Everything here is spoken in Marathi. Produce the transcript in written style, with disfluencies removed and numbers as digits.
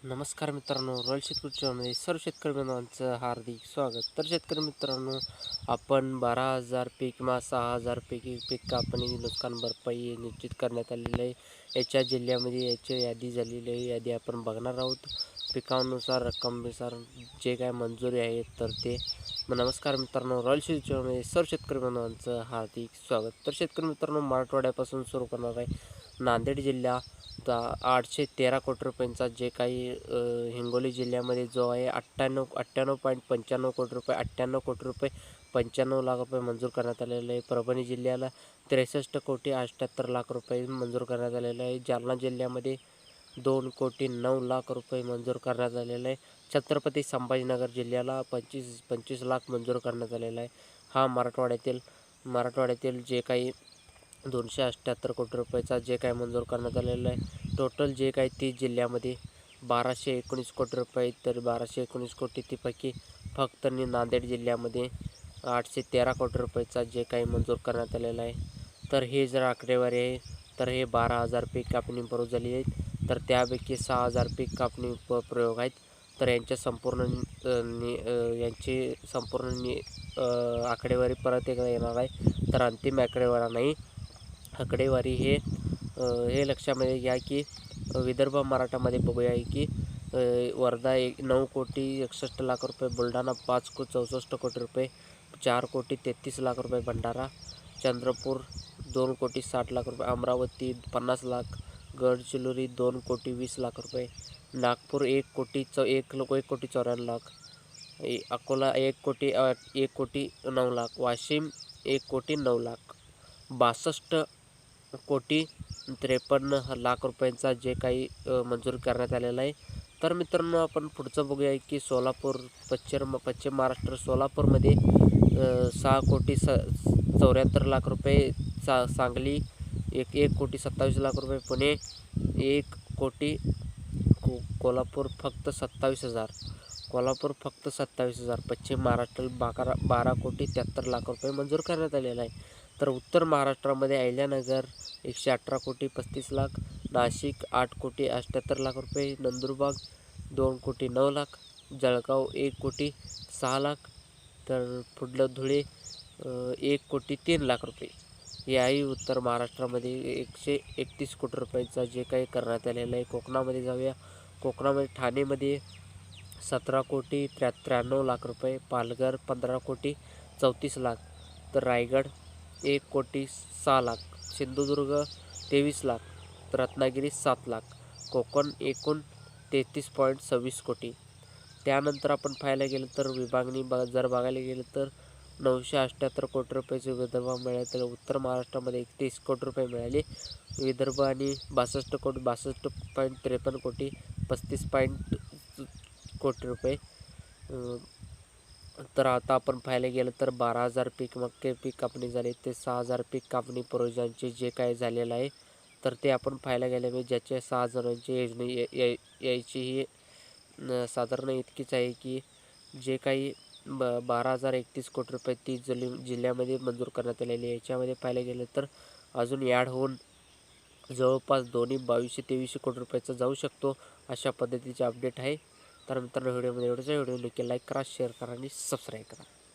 नमस्कार मित्रांनो, रॉयल शेतकरी चॅनलमध्ये सर्व शेतकरी बांधवांचं हार्दिक स्वागत. तर शेतकरी मित्रांनो, आपण 12,000 पीक किंवा 6,000 पैकी पीक कापणी नुकसान भरपाई निश्चित करण्यात आलेली आहे. याच्या जिल्ह्यामध्ये याची यादी झालेली आहे. यादी आपण बघणार आहोत. पिकानुसार रक्कमेनुसार जे काय मंजुरी आहे तर ते. नमस्कार मित्रांनो, रॉयल शेतकरी चॅनलमध्ये सर्व शेतकरी बांधवांचं हार्दिक स्वागत. तर शेतकरी मित्रांनो, मराठवाड्यापासून सुरू करणार आहे. नांदेड जिल्हा 813 कोटी रुपयांचा जे काही हिंगोली जिल्ह्यामध्ये जो आहे 98.95 कोटी रुपये, 98 कोटी रुपये 95 लाख रुपये मंजूर करण्यात आलेले आहे. परभणी जिल्ह्याला 63 कोटी 78 लाख रुपये मंजूर करण्यात आलेले आहे. जालना जिल्ह्यामध्ये 2 कोटी 9 लाख रुपये मंजूर करण्यात आलेले आहे. छत्रपती संभाजीनगर जिल्ह्याला 25 लाख मंजूर करण्यात आलेला आहे. हा मराठवाड्यातील जे काही 278 कोटी रुपयाचा जे काही मंजूर करण्यात आलेलं आहे. टोटल जे काही 30 जिल्ह्यामध्ये 1219 कोटी रुपये, तर 1219 कोटी पैकी फक्त नांदेड जिल्ह्यामध्ये 813 कोटी रुपयाचा जे काही मंजूर करण्यात आलेला आहे. तर हे जर आकडेवारी आहे, तर हे 12,000 पीक कापणी प्रयोग झाली आहेत. तर त्यापैकी 6,000 पीक कापणी प्रयोग आहेत. तर यांची संपूर्ण आकडेवारी परत एकदा येणार आहे. तर अंतिम आकडेवारी नाही. आकडेवारी हे लक्षामध्ये घ्या की विदर्भ मराठामध्ये बघूया की वर्धा 9 कोटी 61 लाख रुपये, बुलढाणा 5 कोटी 64 कोटी रुपये, 4 कोटी 33 लाख रुपये, भंडारा चंद्रपूर 2 कोटी 60 लाख रुपये, अमरावती 50 लाख, गडचिरोली 2 कोटी 20 लाख रुपये, नागपूर 1 कोटी 94 लाख, अकोला 1 कोटी 9 लाख, वाशिम 1 कोटी 9 लाख, 62 कोटी 53 लाख रुपयांचा जे काही मंजूर करण्यात आलेला आहे. तर मित्रांनो, आपण पुढचं बघूया की सोलापूर पश्चिम महाराष्ट्र, सोलापूरमध्ये 6 कोटी 74 लाख रुपये, सांगली 1 कोटी 27 लाख रुपये, पुणे 1 कोटी, कोल्हापूर फक्त 27,000, पश्चिम महाराष्ट्र 12 कोटी 73 लाख रुपये मंजूर करण्यात आलेला आहे. तर उत्तर महाराष्ट्रामध्ये अहिल्यानगर 118 कोटी 35 लाख, नाशिक 8 कोटी 78 लाख रुपये, नंदुरबार 2 कोटी 9 लाख, जळगाव 1 कोटी 6 लाख, तर पुढलं धुळे 1 कोटी 3 लाख रुपये. याही उत्तर महाराष्ट्रामध्ये 131 कोटी रुपयांचा जे काही करण्यात आलेलं आहे. कोकणामध्ये जाऊया. कोकणामध्ये ठाणेमध्ये 17 कोटी 93 लाख रुपये, पालघर 15 कोटी 34 लाख, तर रायगड 1 कोटी 6 लाख, सिंधुदुर्ग 23 लाख, तर रत्नागिरी 7 लाख, कोकण एकूण 33.26 कोटी. त्यानंतर आपण पाहायला गेलं तर विभागणी जर बघायला गेलं तर 978 कोटी रुपयाचे विदर्भ मिळाले, तर उत्तर महाराष्ट्रामध्ये 31 कोटी रुपये मिळाले. विदर्भ आणि 62.53 कोटी, 35 कोटी रुपये. तर आता आपण पाहायला गेलं तर 12,000 पीक मक्के पीक कापणी झाले, ते 6,000 पीक कापणी प्रोजेक्टचे जे काय झालेलं आहे, तर ते आपण पाहायला गेले म्हणजे ज्याच्या 6 जणांची योजना यायची ही साधारण इतकीच आहे की जे काही 12,031 कोटी रुपये 30 जिल्ह्यामध्ये मंजूर करण्यात आलेले आहे. याच्यामध्ये पाहायला गेलं तर अजून ॲड होऊन जवळपास दोन्ही 2200-2300 कोटी रुपयाचा जाऊ शकतो, अशा पद्धतीचे अपडेट आहे. तर मित्रांनो, व्हिडिओमध्ये एवढंच. व्हिडिओ नक्की लाईक करा, शेअर करा आणि सबस्क्राईब करा.